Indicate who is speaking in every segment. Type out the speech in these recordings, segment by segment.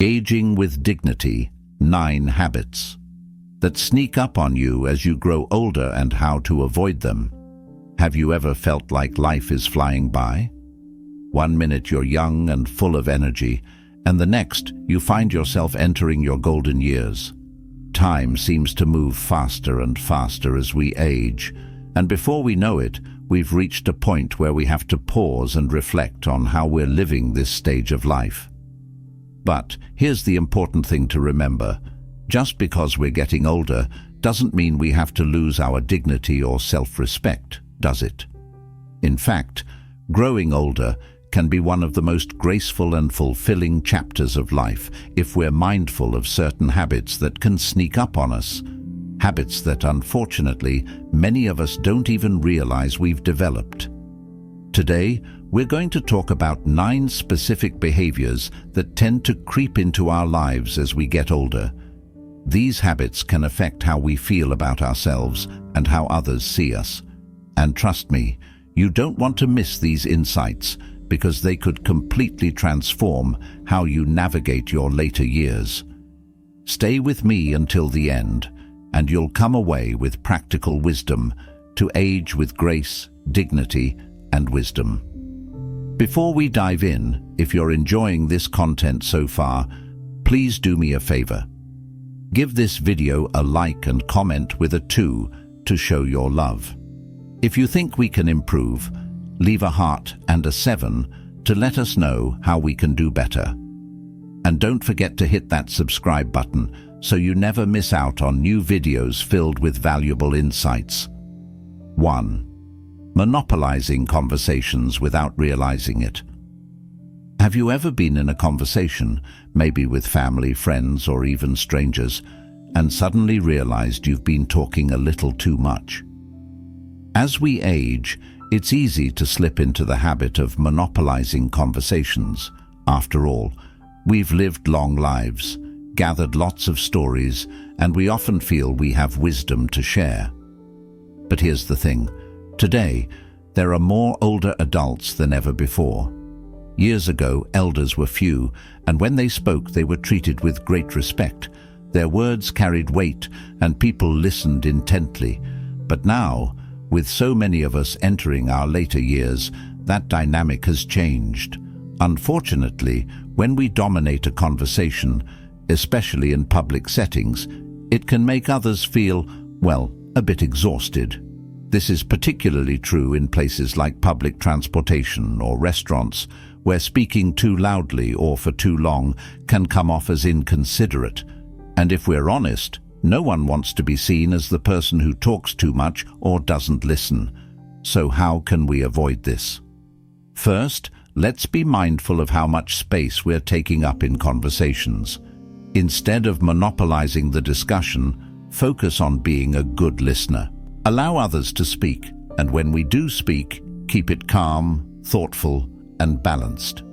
Speaker 1: Aging with Dignity, 9 Habits that sneak up on you as you grow older and how to avoid them. Have you ever felt like life is flying by? One minute you're young and full of energy, and the next you find yourself entering your golden years. Time seems to move faster and faster as we age, and before we know it, we've reached a point where we have to pause and reflect on how we're living this stage of life. But here's the important thing to remember. Just because we're getting older doesn't mean we have to lose our dignity or self-respect, does it? In fact, growing older can be one of the most graceful and fulfilling chapters of life if we're mindful of certain habits that can sneak up on us. Habits that, unfortunately, many of us don't even realize we've developed. Today, we're going to talk about 9 specific behaviors that tend to creep into our lives as we get older. These habits can affect how we feel about ourselves and how others see us. And trust me, you don't want to miss these insights because they could completely transform how you navigate your later years. Stay with me until the end, and you'll come away with practical wisdom to age with grace, dignity, and wisdom. Before we dive in, if you're enjoying this content so far, please do me a favor. Give this video a like and comment with a 2 to show your love. If you think we can improve, leave a heart and a 7 to let us know how we can do better. And don't forget to hit that subscribe button so you never miss out on new videos filled with valuable insights. 1. Monopolizing conversations without realizing it. Have you ever been in a conversation, maybe with family, friends, or even strangers, and suddenly realized you've been talking a little too much? As we age, it's easy to slip into the habit of monopolizing conversations. After all, we've lived long lives, gathered lots of stories, and we often feel we have wisdom to share. But here's the thing. Today, there are more older adults than ever before. Years ago, elders were few, and when they spoke, they were treated with great respect. Their words carried weight, and people listened intently. But now, with so many of us entering our later years, that dynamic has changed. Unfortunately, when we dominate a conversation, especially in public settings, it can make others feel, well, a bit exhausted. This is particularly true in places like public transportation or restaurants, where speaking too loudly or for too long can come off as inconsiderate. And if we're honest, no one wants to be seen as the person who talks too much or doesn't listen. So how can we avoid this? First, let's be mindful of how much space we're taking up in conversations. Instead of monopolizing the discussion, focus on being a good listener. Allow others to speak, and when we do speak, keep it calm, thoughtful, and balanced.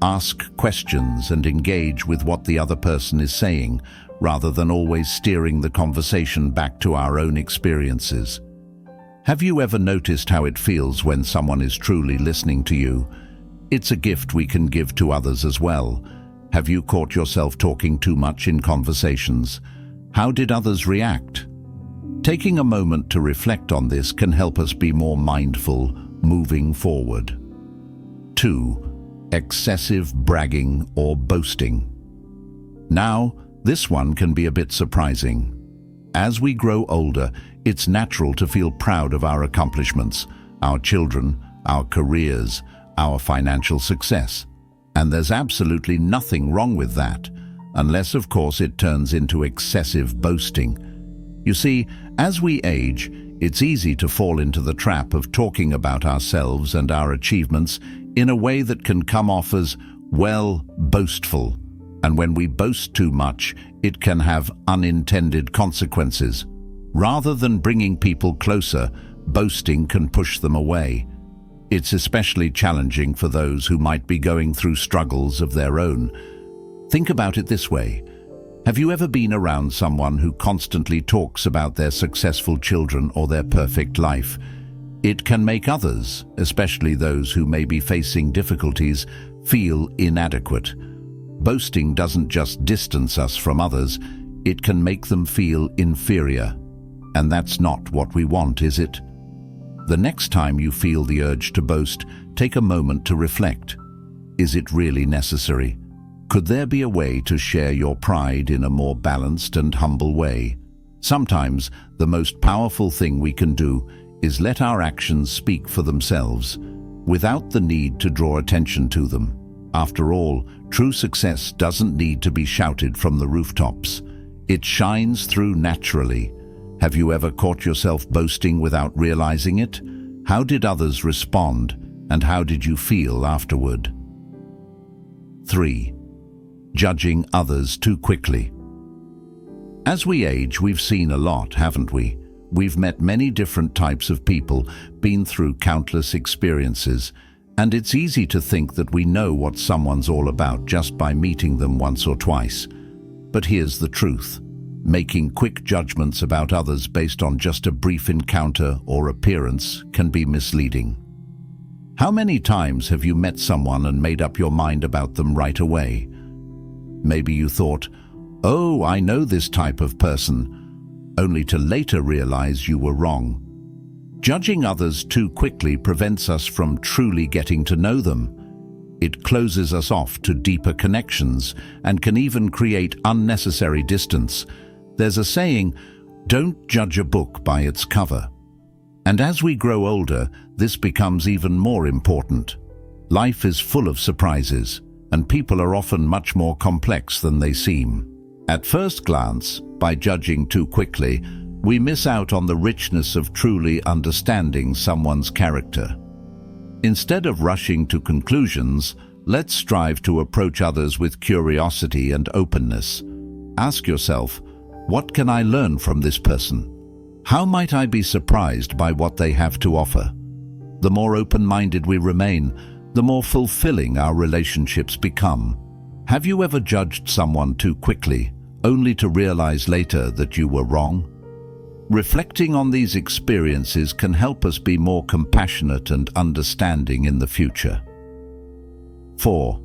Speaker 1: Ask questions and engage with what the other person is saying, rather than always steering the conversation back to our own experiences. Have you ever noticed how it feels when someone is truly listening to you? It's a gift we can give to others as well. Have you caught yourself talking too much in conversations? How did others react? Taking a moment to reflect on this can help us be more mindful moving forward. 2. Excessive bragging or boasting. Now, this one can be a bit surprising. As we grow older, it's natural to feel proud of our accomplishments, our children, our careers, our financial success. And there's absolutely nothing wrong with that, unless, of course, it turns into excessive boasting. You see, as we age, it's easy to fall into the trap of talking about ourselves and our achievements in a way that can come off as, well, boastful. And when we boast too much, it can have unintended consequences. Rather than bringing people closer, boasting can push them away. It's especially challenging for those who might be going through struggles of their own. Think about it this way. Have you ever been around someone who constantly talks about their successful children or their perfect life? It can make others, especially those who may be facing difficulties, feel inadequate. Boasting doesn't just distance us from others, it can make them feel inferior. And that's not what we want, is it? The next time you feel the urge to boast, take a moment to reflect. Is it really necessary? Could there be a way to share your pride in a more balanced and humble way? Sometimes the most powerful thing we can do is let our actions speak for themselves, without the need to draw attention to them. After all, true success doesn't need to be shouted from the rooftops. It shines through naturally. Have you ever caught yourself boasting without realizing it? How did others respond, and how did you feel afterward? 3. Judging others too quickly. As we age, we've seen a lot, haven't we? We've met many different types of people, been through countless experiences, and it's easy to think that we know what someone's all about just by meeting them once or twice. But here's the truth. Making quick judgments about others based on just a brief encounter or appearance can be misleading. How many times have you met someone and made up your mind about them right away? Maybe you thought, "Oh, I know this type of person," only to later realize you were wrong. Judging others too quickly prevents us from truly getting to know them. It closes us off to deeper connections and can even create unnecessary distance. There's a saying, "Don't judge a book by its cover." And as we grow older, this becomes even more important. Life is full of surprises, and people are often much more complex than they seem. At first glance, by judging too quickly, we miss out on the richness of truly understanding someone's character. Instead of rushing to conclusions, let's strive to approach others with curiosity and openness. Ask yourself, what can I learn from this person? How might I be surprised by what they have to offer? The more open-minded we remain, the more fulfilling our relationships become. Have you ever judged someone too quickly, only to realize later that you were wrong? Reflecting on these experiences can help us be more compassionate and understanding in the future. 4.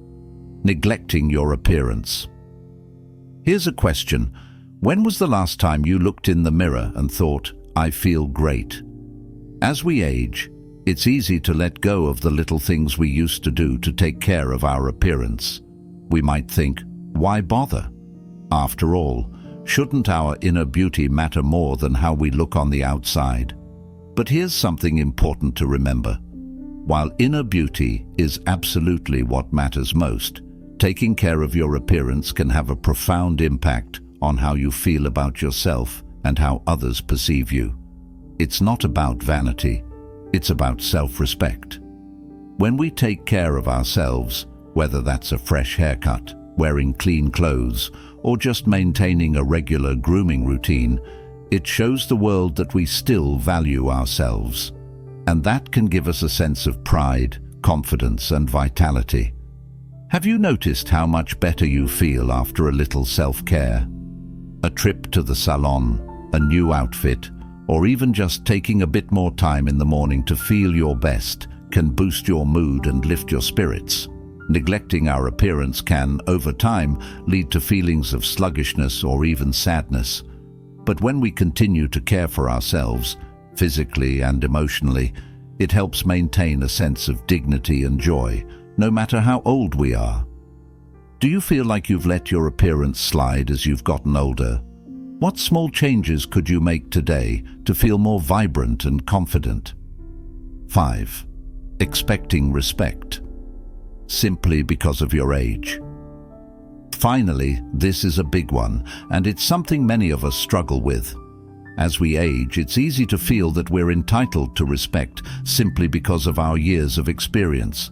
Speaker 1: Neglecting your appearance. Here's a question. When was the last time you looked in the mirror and thought, "I feel great"? As we age, it's easy to let go of the little things we used to do to take care of our appearance. We might think, why bother? After all, shouldn't our inner beauty matter more than how we look on the outside? But here's something important to remember. While inner beauty is absolutely what matters most, taking care of your appearance can have a profound impact on how you feel about yourself and how others perceive you. It's not about vanity, it's about self-respect. When we take care of ourselves, whether that's a fresh haircut, wearing clean clothes, or just maintaining a regular grooming routine, it shows the world that we still value ourselves. And that can give us a sense of pride, confidence, and vitality. Have you noticed how much better you feel after a little self-care? A trip to the salon, a new outfit, or even just taking a bit more time in the morning to feel your best can boost your mood and lift your spirits. Neglecting our appearance can, over time, lead to feelings of sluggishness or even sadness. But when we continue to care for ourselves, physically and emotionally, it helps maintain a sense of dignity and joy, no matter how old we are. Do you feel like you've let your appearance slide as you've gotten older? What small changes could you make today to feel more vibrant and confident? 5. Expecting respect, simply because of your age. Finally, this is a big one, and it's something many of us struggle with. As we age, it's easy to feel that we're entitled to respect simply because of our years of experience.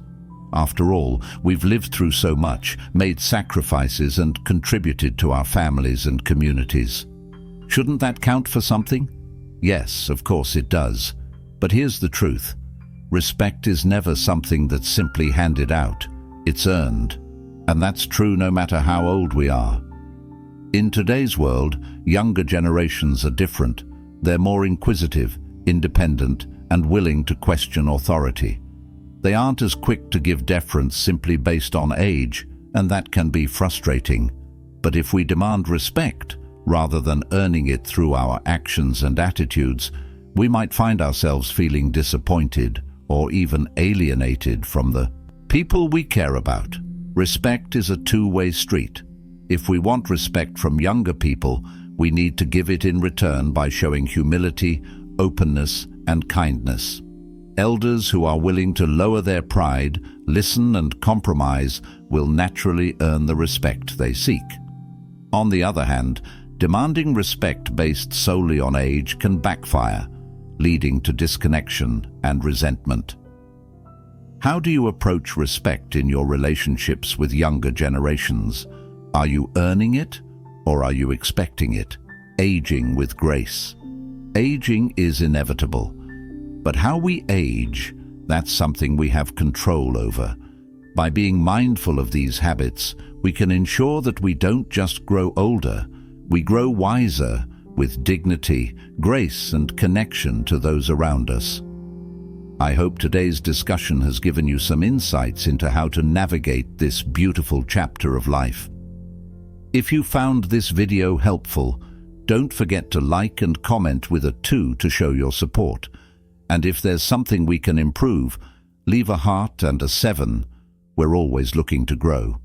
Speaker 1: After all, we've lived through so much, made sacrifices, and contributed to our families and communities. Shouldn't that count for something? Yes, of course it does. But here's the truth. Respect is never something that's simply handed out. It's earned. And that's true no matter how old we are. In today's world, younger generations are different. They're more inquisitive, independent, and willing to question authority. They aren't as quick to give deference simply based on age. and that can be frustrating. But if we demand respect, rather than earning it through our actions and attitudes, we might find ourselves feeling disappointed or even alienated from the people we care about. Respect is a two-way street. If we want respect from younger people, we need to give it in return by showing humility, openness, and kindness. Elders who are willing to lower their pride, listen, and compromise will naturally earn the respect they seek. On the other hand, demanding respect based solely on age can backfire, leading to disconnection and resentment. How do you approach respect in your relationships with younger generations? Are you earning it, or are you expecting it? Aging with grace. Aging is inevitable, but how we age, that's something we have control over. By being mindful of these habits, we can ensure that we don't just grow older, we grow wiser, with dignity, grace, and connection to those around us. I hope today's discussion has given you some insights into how to navigate this beautiful chapter of life. If you found this video helpful, don't forget to like and comment with a 2 to show your support. And if there's something we can improve, leave a heart and a 7. We're always looking to grow.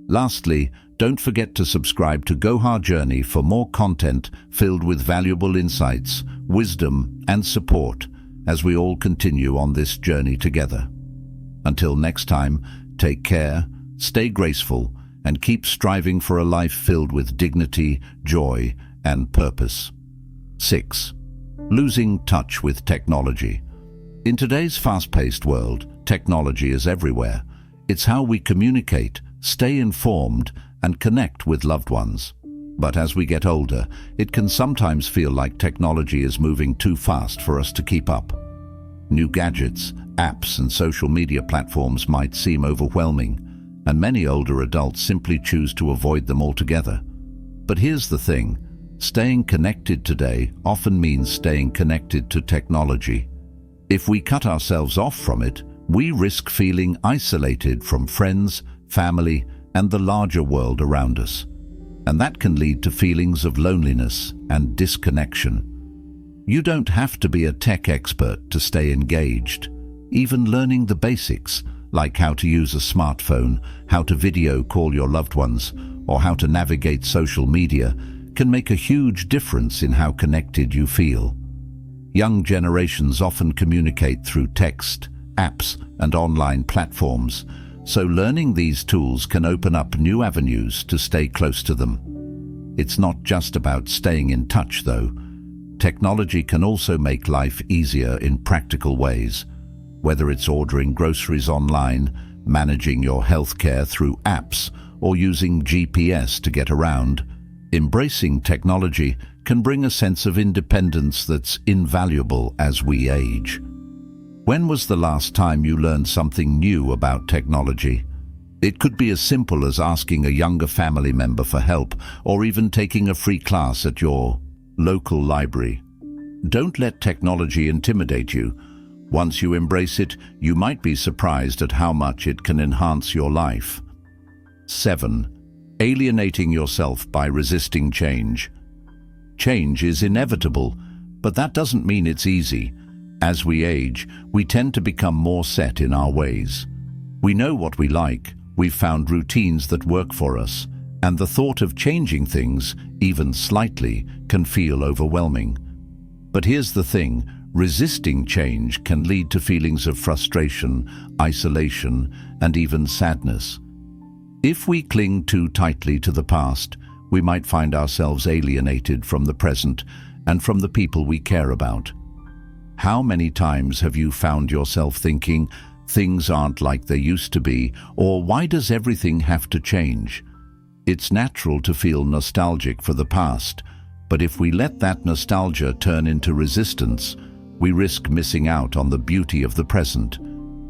Speaker 1: Lastly, don't forget to subscribe to Gohar Journey for more content filled with valuable insights, wisdom, and support as we all continue on this journey together. Until next time, take care, stay graceful, and keep striving for a life filled with dignity, joy, and purpose. 6. Losing touch with technology. In today's fast-paced world, technology is everywhere. It's how we communicate, stay informed, and connect with loved ones. But as we get older, it can sometimes feel like technology is moving too fast for us to keep up. New gadgets, apps, and social media platforms might seem overwhelming, and many older adults simply choose to avoid them altogether. But here's the thing, staying connected today often means staying connected to technology. If we cut ourselves off from it, we risk feeling isolated from friends, family, and the larger world around us. And that can lead to feelings of loneliness and disconnection. You don't have to be a tech expert to stay engaged. Even learning the basics, like how to use a smartphone, how to video call your loved ones, or how to navigate social media, can make a huge difference in how connected you feel. Young generations often communicate through text, apps, and online platforms, so learning these tools can open up new avenues to stay close to them. It's not just about staying in touch, though. Technology can also make life easier in practical ways. Whether it's ordering groceries online, managing your healthcare through apps, or using GPS to get around, embracing technology can bring a sense of independence that's invaluable as we age. When was the last time you learned something new about technology? It could be as simple as asking a younger family member for help, or even taking a free class at your local library. Don't let technology intimidate you. Once you embrace it, you might be surprised at how much it can enhance your life. 7. Alienating yourself by resisting change. Change is inevitable, but that doesn't mean it's easy. As we age, we tend to become more set in our ways. We know what we like, we've found routines that work for us, and the thought of changing things, even slightly, can feel overwhelming. But here's the thing, resisting change can lead to feelings of frustration, isolation, and even sadness. If we cling too tightly to the past, we might find ourselves alienated from the present and from the people we care about. How many times have you found yourself thinking, things aren't like they used to be, or why does everything have to change? It's natural to feel nostalgic for the past, but if we let that nostalgia turn into resistance, we risk missing out on the beauty of the present.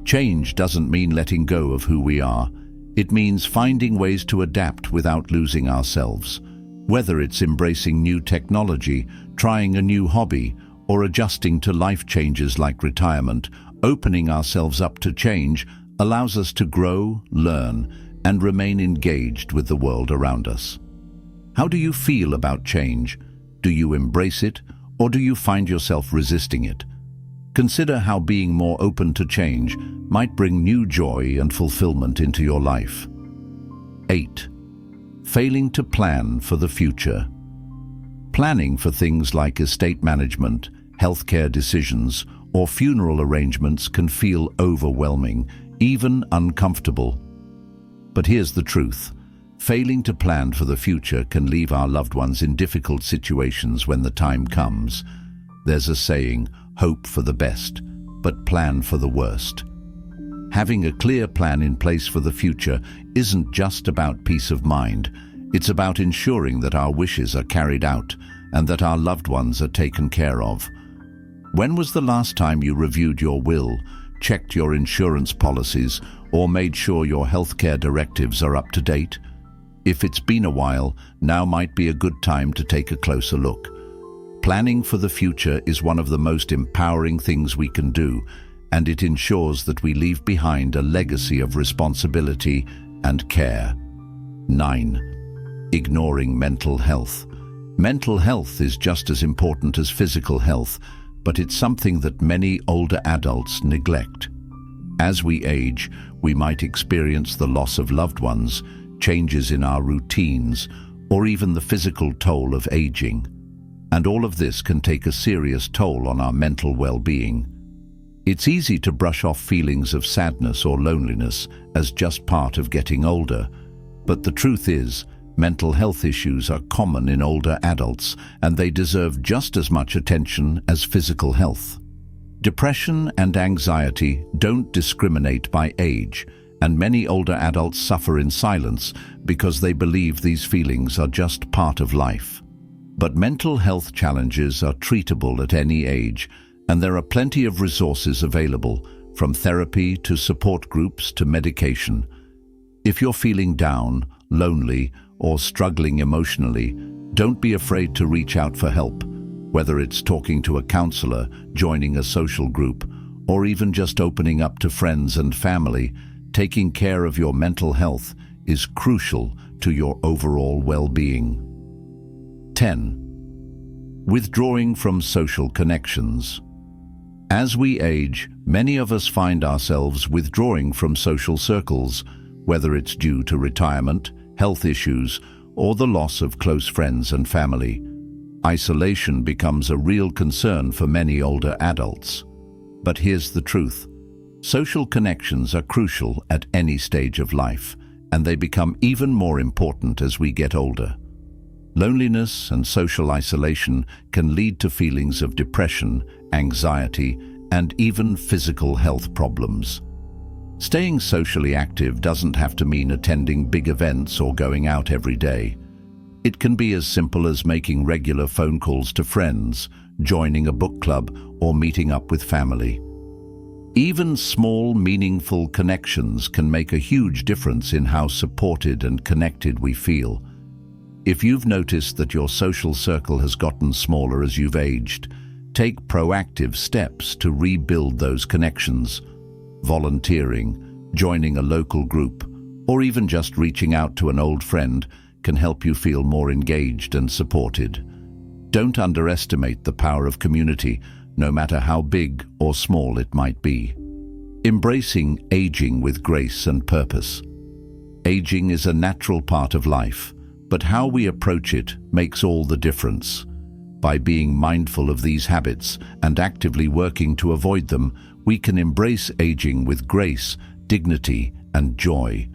Speaker 1: Change doesn't mean letting go of who we are. It means finding ways to adapt without losing ourselves. Whether it's embracing new technology, trying a new hobby, or adjusting to life changes like retirement, opening ourselves up to change allows us to grow, learn, and remain engaged with the world around us. How do you feel about change? Do you embrace it, or do you find yourself resisting it? Consider how being more open to change might bring new joy and fulfillment into your life. 8. Failing to plan for the future. Planning for things like estate management, healthcare decisions, or funeral arrangements can feel overwhelming, even uncomfortable. But here's the truth. Failing to plan for the future can leave our loved ones in difficult situations when the time comes. There's a saying, hope for the best, but plan for the worst. Having a clear plan in place for the future isn't just about peace of mind. It's about ensuring that our wishes are carried out and that our loved ones are taken care of. When was the last time you reviewed your will, checked your insurance policies, or made sure your healthcare directives are up to date? If it's been a while, now might be a good time to take a closer look. Planning for the future is one of the most empowering things we can do, and it ensures that we leave behind a legacy of responsibility and care. 9. Ignoring mental health. Mental health is just as important as physical health, but it's something that many older adults neglect. As we age, we might experience the loss of loved ones, changes in our routines, or even the physical toll of aging. And all of this can take a serious toll on our mental well-being. It's easy to brush off feelings of sadness or loneliness as just part of getting older, but the truth is, mental health issues are common in older adults, and they deserve just as much attention as physical health. Depression and anxiety don't discriminate by age, and many older adults suffer in silence because they believe these feelings are just part of life. But mental health challenges are treatable at any age, and there are plenty of resources available, from therapy to support groups to medication. If you're feeling down, lonely, or struggling emotionally, don't be afraid to reach out for help. Whether it's talking to a counselor, joining a social group, or even just opening up to friends and family, taking care of your mental health is crucial to your overall well-being. 10. Withdrawing from social connections. As we age, many of us find ourselves withdrawing from social circles, whether it's due to retirement, health issues, or the loss of close friends and family. Isolation becomes a real concern for many older adults. But here's the truth. Social connections are crucial at any stage of life, and they become even more important as we get older. Loneliness and social isolation can lead to feelings of depression, anxiety, and even physical health problems. Staying socially active doesn't have to mean attending big events or going out every day. It can be as simple as making regular phone calls to friends, joining a book club, or meeting up with family. Even small, meaningful connections can make a huge difference in how supported and connected we feel. If you've noticed that your social circle has gotten smaller as you've aged, take proactive steps to rebuild those connections. Volunteering, joining a local group, or even just reaching out to an old friend can help you feel more engaged and supported. Don't underestimate the power of community, no matter how big or small it might be. Embracing aging with grace and purpose. Aging is a natural part of life, but how we approach it makes all the difference. By being mindful of these habits and actively working to avoid them, we can embrace aging with grace, dignity, and joy.